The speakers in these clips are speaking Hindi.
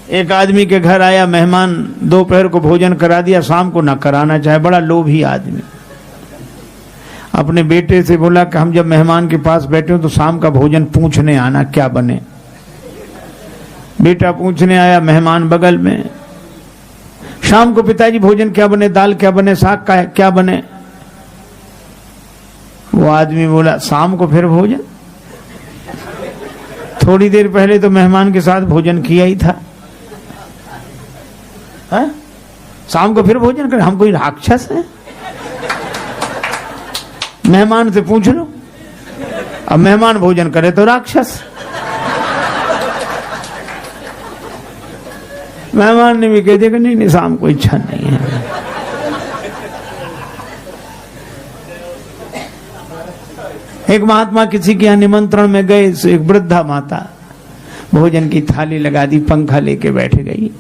एक आदमी के घर आया मेहमान, दोपहर को भोजन करा दिया, शाम को न कराना चाहे, बड़ा लोभी आदमी। अपने बेटे से बोला कि हम जब मेहमान के पास बैठे हो तो शाम का भोजन पूछने आना क्या बने। बेटा पूछने आया, मेहमान बगल में। शाम को पिताजी भोजन क्या बने, दाल क्या बने, साग का क्या बने। वो आदमी बोला, शाम को फिर भोजन, थोड़ी देर पहले तो मेहमान के साथ भोजन किया ही था, है? शाम को फिर भोजन कर, हम कोई राक्षस हैं? मेहमान से पूछ लो, अब मेहमान भोजन करे तो राक्षस। मेहमान ने भी कह दिया कि नहीं शाम को इच्छा नहीं है। एक महात्मा किसी के यहाँ निमंत्रण में गए, एक वृद्धा माता भोजन की थाली लगा दी, पंखा लेके बैठ गई।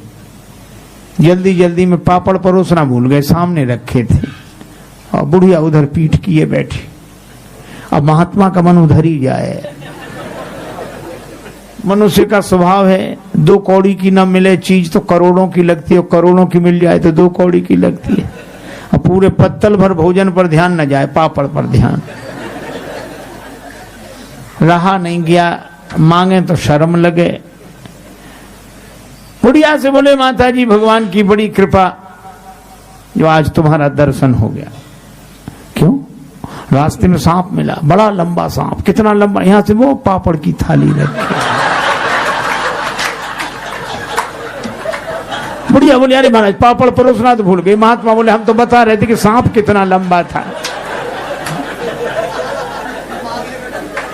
जल्दी जल्दी में पापड़ परोसना भूल गए, सामने रखे थे, और बुढ़िया उधर पीठ किए बैठी। अब महात्मा का मन उधर ही जाए। मनुष्य का स्वभाव है, 2 कौड़ी की न मिले चीज तो करोड़ों की लगती है, और करोड़ों की मिल जाए तो 2 कौड़ी की लगती है। और पूरे पत्तल भर भोजन पर ध्यान न जाए, पापड़ पर ध्यान। रहा नहीं गया, मांगे तो शर्म लगे। बुढ़िया से बोले, माता जी भगवान की बड़ी कृपा जो आज तुम्हारा दर्शन हो गया। क्यों? रास्ते में सांप मिला, बड़ा लंबा सांप। कितना लंबा? यहां से वो पापड़ की थाली रखी। बुढ़िया बोले, अरे महाराज पापड़ परोसना तो भूल गए। महात्मा बोले, हम तो बता रहे थे कि सांप कितना लंबा था।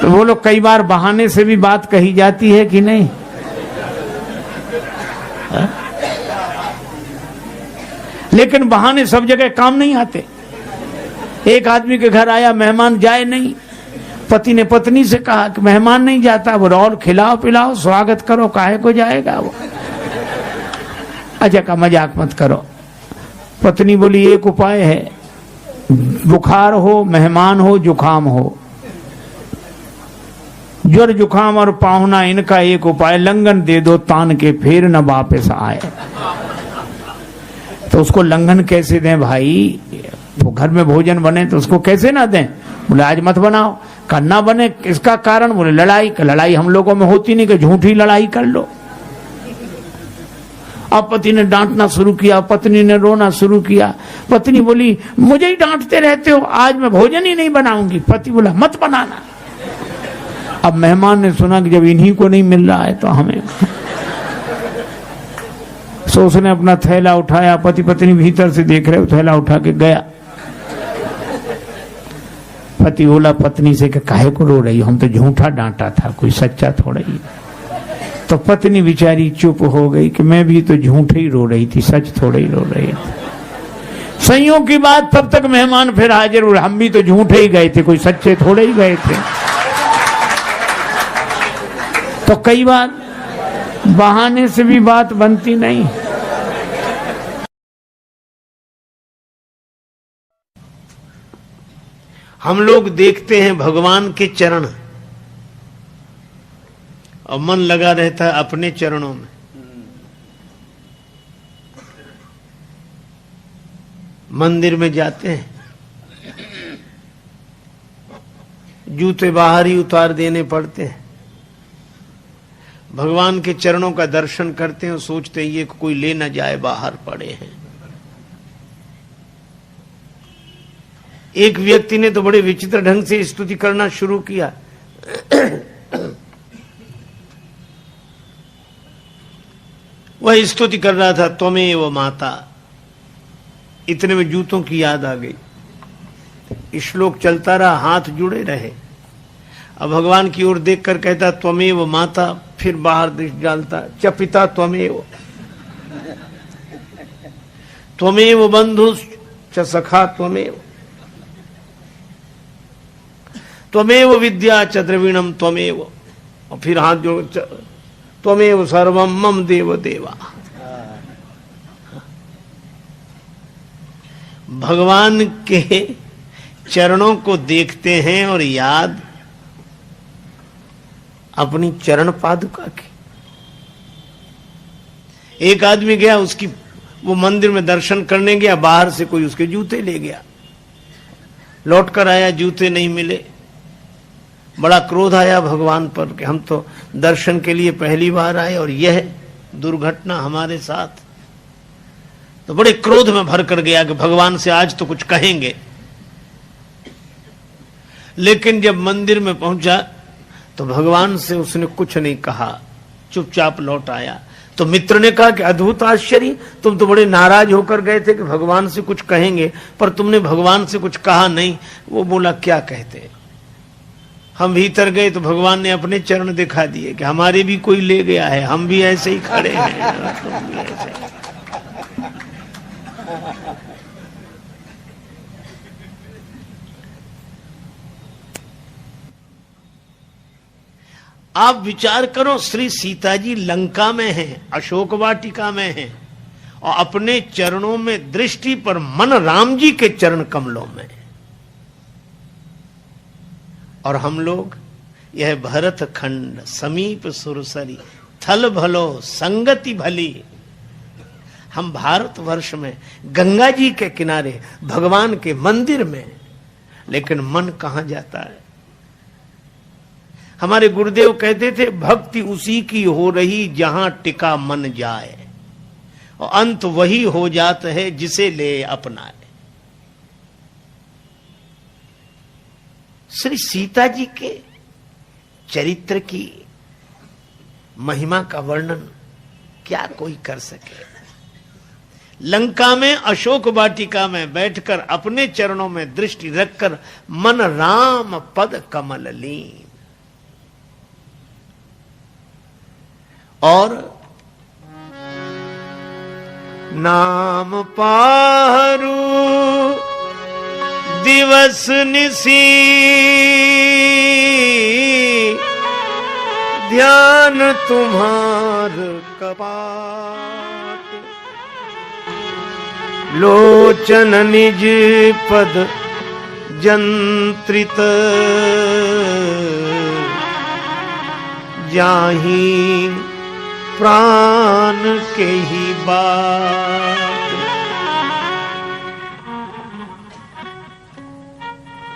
तो बोलो, कई बार बहाने से भी बात कही जाती है कि नहीं? लेकिन बहाने सब जगह काम नहीं आते। एक आदमी के घर आया मेहमान, जाए नहीं। पति ने पत्नी से कहा कि मेहमान नहीं जाता, वो और खिलाओ पिलाओ, स्वागत करो, काहे को जाएगा वो। अच्छा का मजाक मत करो। पत्नी बोली, एक उपाय है, बुखार हो, मेहमान हो, जुखाम हो, ज्वर जुखाम और पाहुना, इनका एक उपाय, लंगन दे दो तान के, फिर न वापस आए। तो उसको लंघन कैसे दें भाई? वो घर में भोजन बने तो उसको कैसे ना दें? बोले, आज मत बनाओ। करना बने, इसका कारण? बोले, लड़ाई। लड़ाई हम लोगों में होती नहीं कि झूठी लड़ाई कर लो। अब पति ने डांटना शुरू किया, पत्नी ने रोना शुरू किया। पत्नी बोली, मुझे ही डांटते रहते हो, आज मैं भोजन ही नहीं बनाऊंगी। पति बोला, मत बनाना। अब मेहमान ने सुना कि जब इन्हीं को नहीं मिल रहा है तो हमें। सो उसने अपना थैला उठाया, पति पत्नी भीतर से देख रहे, थैला उठा के गया। पति बोला पत्नी से कि काहे को रो रही हो, हम तो झूठा डांटा था, कोई सच्चा थोड़ा ही। तो पत्नी बेचारी चुप हो गई कि मैं भी तो झूठे ही रो रही थी, सच थोड़े ही रो रही थी। संयोग की बात, तब तक मेहमान फिर हाजिर हुए। हम भी तो झूठे ही गए थे, कोई सच्चे थोड़े ही गए थे। तो कई बार बहाने से भी बात बनती नहीं। हम लोग देखते हैं भगवान के चरण और मन लगा रहता है अपने चरणों में। मंदिर में जाते हैं, जूते बाहर ही उतार देने पड़ते हैं। भगवान के चरणों का दर्शन करते हैं और सोचते हैं ये कोई ले ना जाए, बाहर पड़े हैं। एक व्यक्ति ने तो बड़े विचित्र ढंग से स्तुति करना शुरू किया। वह स्तुति कर रहा था, त्वमेव माता। इतने में जूतों की याद आ गई। श्लोक चलता रहा, हाथ जुड़े रहे। अब भगवान की ओर देखकर कहता, त्वमेव माता। फिर बाहर दृष्टि डालता, च पिता त्वमेव, त्वमेव बंधु च सखा त्वमेव, त्वमेव विद्या च द्रविणम त्वमेव। और फिर हाथ जोड़, त्वमेव सर्वम मम देव देवा। भगवान के चरणों को देखते हैं और याद अपनी चरण पादुका की। एक आदमी गया, उसकी वो मंदिर में दर्शन करने गया, बाहर से कोई उसके जूते ले गया, लौट कर आया, जूते नहीं मिले। बड़ा क्रोध आया भगवान पर कि हम तो दर्शन के लिए पहली बार आए और यह दुर्घटना हमारे साथ। तो बड़े क्रोध में भर कर गया कि भगवान से आज तो कुछ कहेंगे। लेकिन जब मंदिर में पहुंचा तो भगवान से उसने कुछ नहीं कहा, चुपचाप लौट आया। तो मित्र ने कहा कि अद्भुत आश्चर्य, तुम तो बड़े नाराज होकर गए थे कि भगवान से कुछ कहेंगे, पर तुमने भगवान से कुछ कहा नहीं। वो बोला क्या कहते। हम भीतर गए तो भगवान ने अपने चरण दिखा दिए कि हमारे भी कोई ले गया है, हम भी ऐसे ही खड़े हैं, तुम भी ऐसे। आप विचार करो, श्री सीता जी लंका में हैं, अशोक वाटिका में हैं, और अपने चरणों में दृष्टि पर मन राम जी के चरण कमलों में। और हम लोग यह भरत खंड समीप सुरसरी थल भलो संगति भली। हम भारतवर्ष में गंगा जी के किनारे भगवान के मंदिर में, लेकिन मन कहां जाता है। हमारे गुरुदेव कहते थे भक्ति उसी की हो रही जहां टिका मन जाए, और अंत वही हो जाता है जिसे ले अपनाए। श्री सीता जी के चरित्र की महिमा का वर्णन क्या कोई कर सके। लंका में अशोक वाटिका में बैठकर अपने चरणों में दृष्टि रखकर मन राम पद कमल लीन। और नाम पारू दिवस निसी ध्यान तुम्हार कपाट, लोचन निज पद जंत्रित जाही प्राण के ही बात।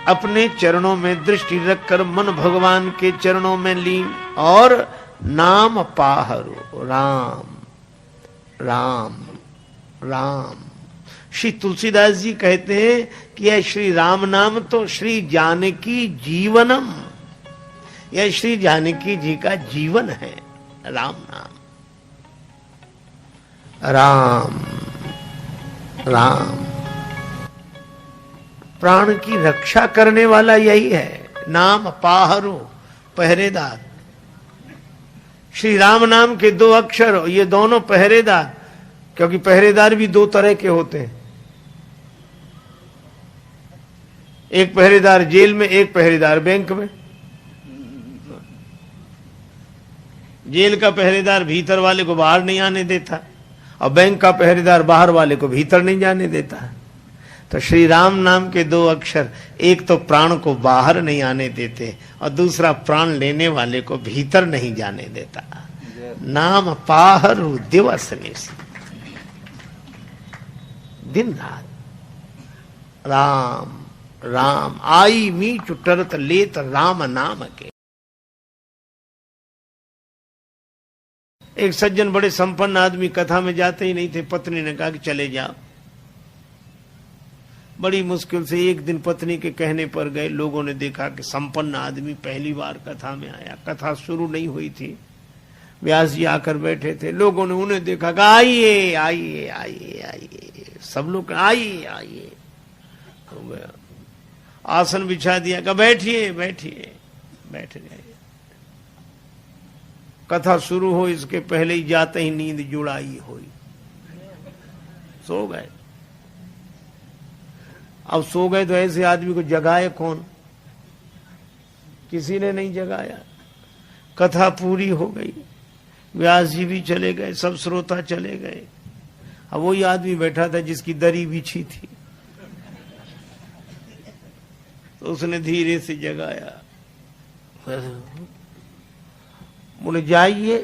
अपने चरणों में दृष्टि रखकर मन भगवान के चरणों में लीन, और नाम पाहरो राम राम राम। श्री तुलसीदास जी कहते हैं कि यह श्री राम नाम तो श्री जानकी जीवनम, यह श्री जानकी जी का जीवन है। राम नाम, राम राम, प्राण की रक्षा करने वाला यही है। नाम पाहरो, पहरेदार। श्री राम नाम के दो अक्षर, ये दोनों पहरेदार, क्योंकि पहरेदार भी दो तरह के होते हैं। एक पहरेदार जेल में, एक पहरेदार बैंक में। जेल का पहरेदार भीतर वाले को बाहर नहीं आने देता, और बैंक का पहरेदार बाहर वाले को भीतर नहीं जाने देता। तो श्री राम नाम के दो अक्षर, एक तो प्राण को बाहर नहीं आने देते, और दूसरा प्राण लेने वाले को भीतर नहीं जाने देता। नाम पाहरु दिवस निस, दिन रात राम राम। आई मीठ टरत लेत राम नाम के। एक सज्जन बड़े संपन्न आदमी कथा में जाते ही नहीं थे। पत्नी ने कहा कि चले जाओ। बड़ी मुश्किल से एक दिन पत्नी के कहने पर गए। लोगों ने देखा कि संपन्न आदमी पहली बार कथा में आया। कथा शुरू नहीं हुई थी, व्यास जी आकर बैठे थे। लोगों ने उन्हें देखा कि आइए आइए आइए आइए, सब लोग आइए आइए। हो गया, आसन बिछा दिया, कहा बैठिए बैठिए, बैठ गए। कथा शुरू हो इसके पहले ही जाते ही नींद जुड़ाई हुई, सो गए। अब सो गए तो ऐसे आदमी को जगाए कौन? किसी ने नहीं जगाया। कथा पूरी हो गई, व्यास जी भी चले गए, सब श्रोता चले गए। अब वही आदमी बैठा था जिसकी दरी बिछी थी, तो उसने धीरे से जगाया। बोले जाइए।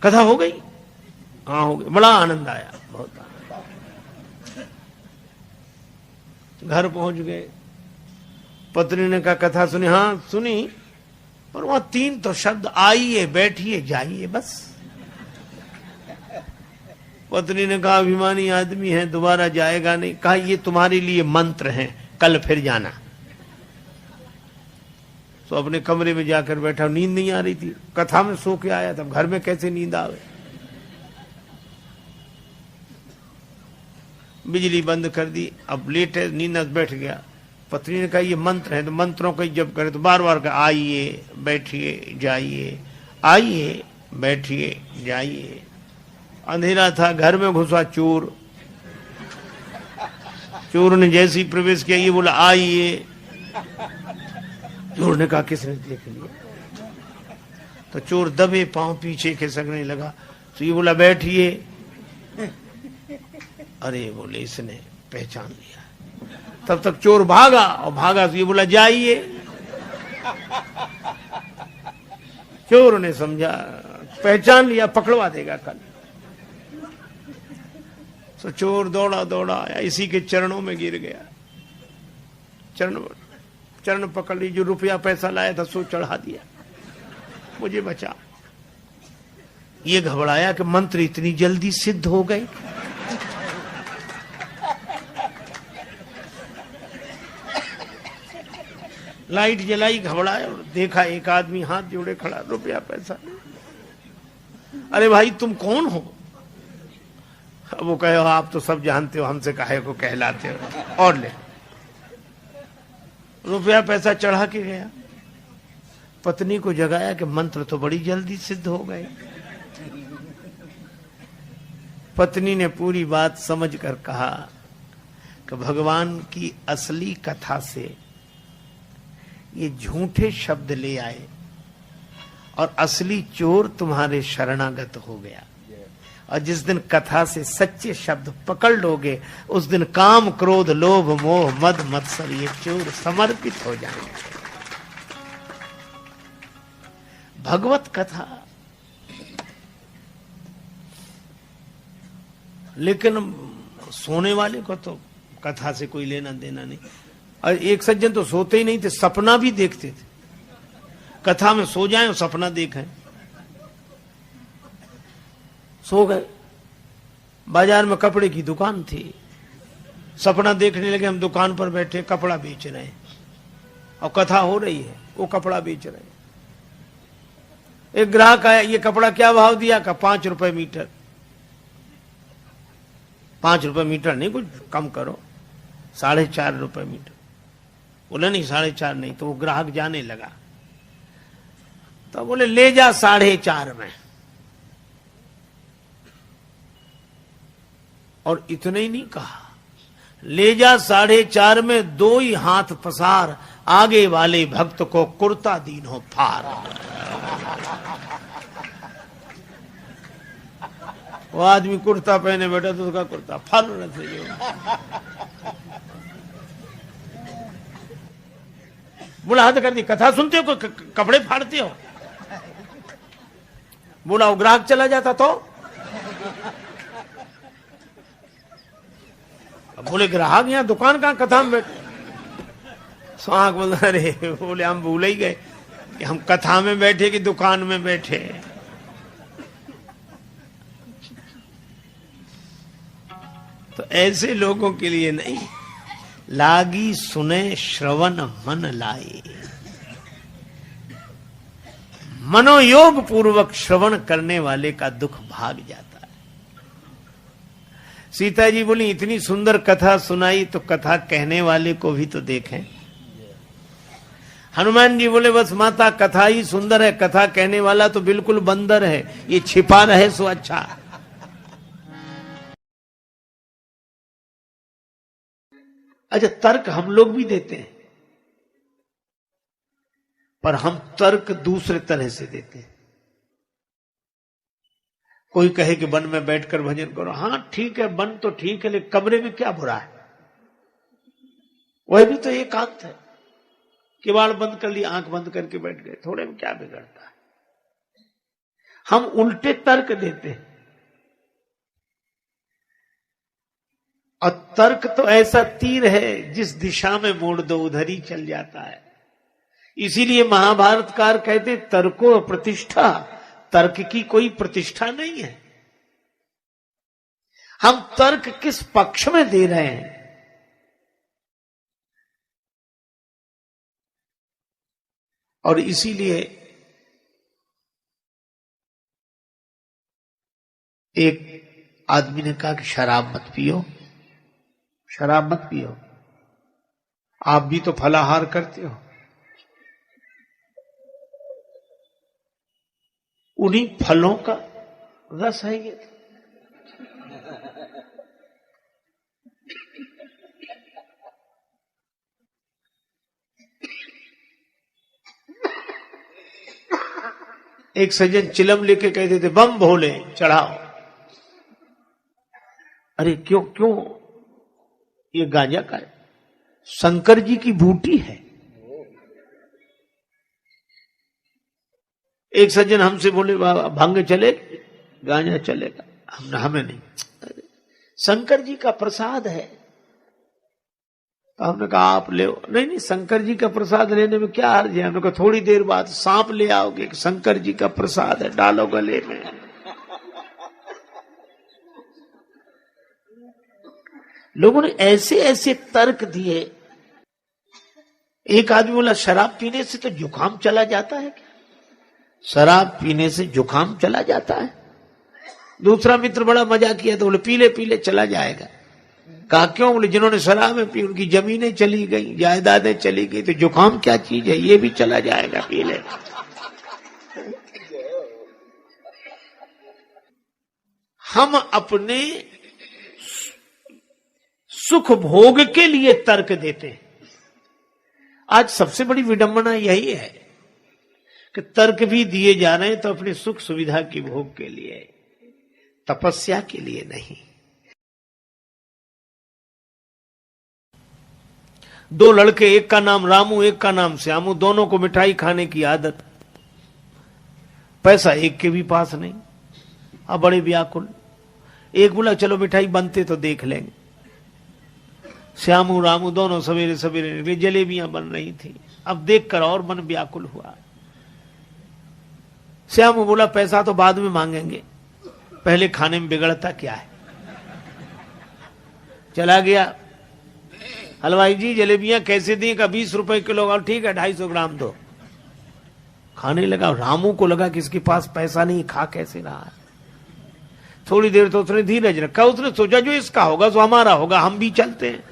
कथा हो गई? हाँ हो गई। बड़ा आनंद आया, बहुत आनंद। घर पहुंच गए, पत्नी ने कहा कथा सुनी? हाँ सुनी, पर वहां 3 तो शब्द, आइए बैठिए जाइए, बस। पत्नी ने कहा अभिमानी आदमी है, दोबारा जाएगा नहीं। कहा ये तुम्हारे लिए मंत्र हैं, कल फिर जाना। तो अपने कमरे में जाकर बैठा, नींद नहीं आ रही थी, कथा में सो के आया था, घर में कैसे नींद आवे। बिजली बंद कर दी, अब लेट है, नींद बैठ गया। पत्नी ने कहा ये मंत्र है, तो मंत्रों का जब करे तो बार बार कहा आइए बैठिए जाइए, आइए बैठिए जाइए। अंधेरा था, घर में घुसा चोर। चोर ने जैसे ही प्रवेश किया, ये बोला आइए। चोर ने कहा किसने देख लिया? तो चोर दबे पांव पीछे खिसकने लगा, तो ये बोला बैठिए। अरे बोले इसने पहचान लिया। तब तक चोर भागा, और भागा तो ये बोला जाइए। चोर ने समझा पहचान लिया, पकड़वा देगा कल। तो चोर दौड़ा दौड़ा आया, इसी के चरणों में गिर गया। चरण पकड़ ली, जो रुपया पैसा लाया था सो चढ़ा दिया, मुझे बचा। ये घबराया कि मंत्र इतनी जल्दी सिद्ध हो गए। लाइट जलाई, घबराया और देखा एक आदमी हाथ जोड़े खड़ा, रुपया पैसा। अरे भाई तुम कौन हो? वो कहे आप तो सब जानते हो, हमसे काहे को कहलाते हो, और ले। रुपया पैसा चढ़ा के गया। पत्नी को जगाया कि मंत्र तो बड़ी जल्दी सिद्ध हो गए। पत्नी ने पूरी बात समझकर कहा कि भगवान की असली कथा से ये झूठे शब्द ले आए, और असली चोर तुम्हारे शरणागत हो गया। और जिस दिन कथा से सच्चे शब्द पकड़ लोगे, उस दिन काम क्रोध लोभ मोह मद मत्सर ये चोर समर्पित हो जाएंगे। भगवत कथा। लेकिन सोने वाले को तो कथा से कोई लेना देना नहीं। और एक सज्जन तो सोते ही नहीं थे, सपना भी देखते थे। कथा में सो जाएं और सपना देखें। सो गए। बाजार में कपड़े की दुकान थी, सपना देखने लगे हम दुकान पर बैठे कपड़ा बेच रहे हैं, और कथा हो रही है, वो कपड़ा बेच रहे हैं। एक ग्राहक आया, ये कपड़ा क्या भाव दिया? का 5 रुपए मीटर। 5 रुपए मीटर नहीं, कुछ कम करो, 4.5 रुपए मीटर। बोले नहीं 4.5 नहीं। तो वो ग्राहक जाने लगा, तो बोले ले जा 4.5 में। और इतने ही नहीं कहा, ले जा 4.5 में 2 ही हाथ पसार, आगे वाले भक्त को कुर्ता दीन हो फार। वो आदमी कुर्ता पहने बैठा तो उसका कुर्ता फल रहे। बोला हद कर दी, कथा सुनते हो कपड़े फाड़ते हो? बोला वो ग्राहक चला जाता तो? बोले ग्राहक यहाँ दुकान कहाँ, कथा में बैठे। सुहाग बोल रहे, बोले हम भूल ही गए कि हम कथा में बैठे कि दुकान में बैठे। तो ऐसे लोगों के लिए नहीं, लागी सुने श्रवण मन लाए। मनोयोग पूर्वक श्रवण करने वाले का दुख भाग जाता है। सीता जी बोली इतनी सुंदर कथा सुनाई, तो कथा कहने वाले को भी तो देखें। हनुमान जी बोले बस माता कथा ही सुंदर है, कथा कहने वाला तो बिल्कुल बंदर है, ये छिपा रहे सो अच्छा। अच्छा, तर्क हम लोग भी देते हैं, पर हम तर्क दूसरे तरह से देते हैं। कोई कहे कि वन में बैठकर भजन करो, हां ठीक है, वन तो ठीक है, लेकिन कमरे में क्या बुरा है? वह भी तो एकांत है। किवाड़ बंद कर लिया, आंख बंद करके बैठ गए, थोड़े में क्या बिगड़ता है? हम उल्टे तर्क देते हैं। और तर्क तो ऐसा तीर है जिस दिशा में मोड़ दो उधर ही चल जाता है। इसीलिए महाभारतकार कहते तर्को प्रतिष्ठा, तर्क की कोई प्रतिष्ठा नहीं है। हम तर्क किस पक्ष में दे रहे हैं, और इसीलिए एक आदमी ने कहा कि शराब मत पियो, शराब मत पियो, आप भी तो फलाहार करते हो। उन्हीं फलों का रस है ये। एक सज्जन चिलम लेके कहते थे बम भोले चढ़ाओ। अरे क्यों क्यों, ये गांजा का है, शंकर जी की बूटी है। एक सज्जन हमसे बोले भांग चले, गांजा चलेगा, हमें नहीं, शंकर जी का प्रसाद है। तो हमने कहा आप ले, नहीं शंकर जी का प्रसाद लेने में क्या हर्ज है। हमने कहा थोड़ी देर बाद सांप ले आओगे, शंकर जी का प्रसाद है, डालो गले में। लोगों ने ऐसे ऐसे तर्क दिए। एक आदमी बोला शराब पीने से तो जुकाम चला जाता है क्या? शराब पीने से जुकाम चला जाता है? दूसरा मित्र बड़ा मजाक किया तो बोले पीले पीले चला जाएगा। कहा क्यों? बोले जिन्होंने शराब पी उनकी जमीनें चली गई, जायदादें चली गई, तो जुकाम क्या चीज है, ये भी चला जाएगा पीले। हम अपने सुख भोग के लिए तर्क देते हैं। आज सबसे बड़ी विडंबना यही है कि तर्क भी दिए जा रहे हैं तो अपनी सुख सुविधा की भोग के लिए, तपस्या के लिए नहीं। दो लड़के, एक का नाम रामू एक का नाम श्यामू, दोनों को मिठाई खाने की आदत। पैसा एक के भी पास नहीं, अब बड़े व्याकुल। एक बोला चलो मिठाई बनते तो देख लेंगे। श्यामू रामू दोनों सवेरे सवेरे निकले, जलेबियां बन रही थी। अब देखकर और मन व्याकुल हुआ। श्यामू बोला पैसा तो बाद में मांगेंगे, पहले खाने में बिगड़ता क्या है। चला गया, हलवाई जी जलेबियां कैसे दी? का 20 रुपए किलो। और ठीक है 250 ग्राम दो। खाने लगा। रामू को लगा कि इसके पास पैसा नहीं, खा कैसे रहा है। थोड़ी देर तो उसने धीरज रखा। उसने सोचा जो इसका होगा सो हमारा होगा, हम भी चलते हैं।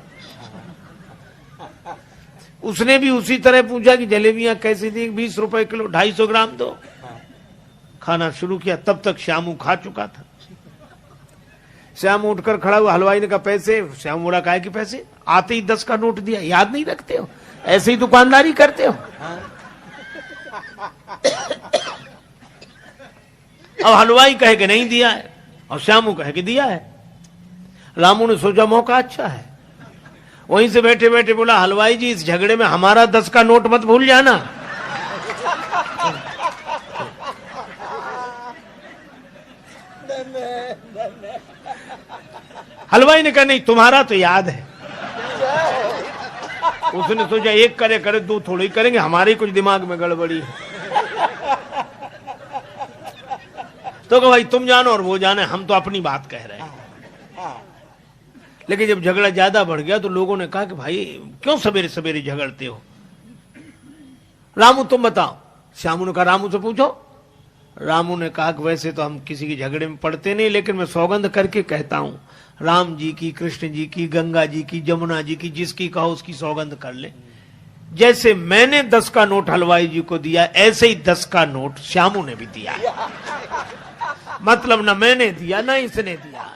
उसने भी उसी तरह पूछा कि जलेबियां कैसे दी? 20 रुपए किलो, 250 ग्राम दो। खाना शुरू किया। तब तक श्यामू खा चुका था। श्यामू उठकर खड़ा हुआ। हलवाई ने कहा पैसे? श्यामू बोला काहे के पैसे? आते ही 10 का नोट दिया। याद नहीं रखते हो? ऐसे ही दुकानदारी करते हो? अब हलवाई कहे कि नहीं दिया है और श्यामू कहे कि दिया है। रामू ने सोचा मौका अच्छा है, वहीं से बैठे बैठे बोला हलवाई जी इस झगड़े में हमारा 10 का नोट मत भूल जाना। हलवाई ने कहा नहीं तुम्हारा तो याद है। उसने सोचा एक करे करे दो थोड़ी करेंगे, हमारे कुछ दिमाग में गड़बड़ी है। तो कहा भाई तुम जानो और वो जाने, हम तो अपनी बात कह रहे हैं। लेकिन जब झगड़ा ज्यादा बढ़ गया तो लोगों ने कहा कि भाई क्यों सवेरे सवेरे झगड़ते हो? रामू तुम बताओ। श्यामू ने कहा रामू से पूछो। रामू ने कहा कि वैसे तो हम किसी के झगड़े में पड़ते नहीं, लेकिन मैं सौगंध करके कहता हूं, राम जी की, कृष्ण जी की, गंगा जी की, जमुना जी की, जिसकी कहो उसकी सौगंध कर ले। जैसे मैंने 10 का नोट हलवाई जी को दिया, ऐसे ही 10 का नोट श्यामू ने भी दिया। मतलब न मैंने दिया न इसने दिया।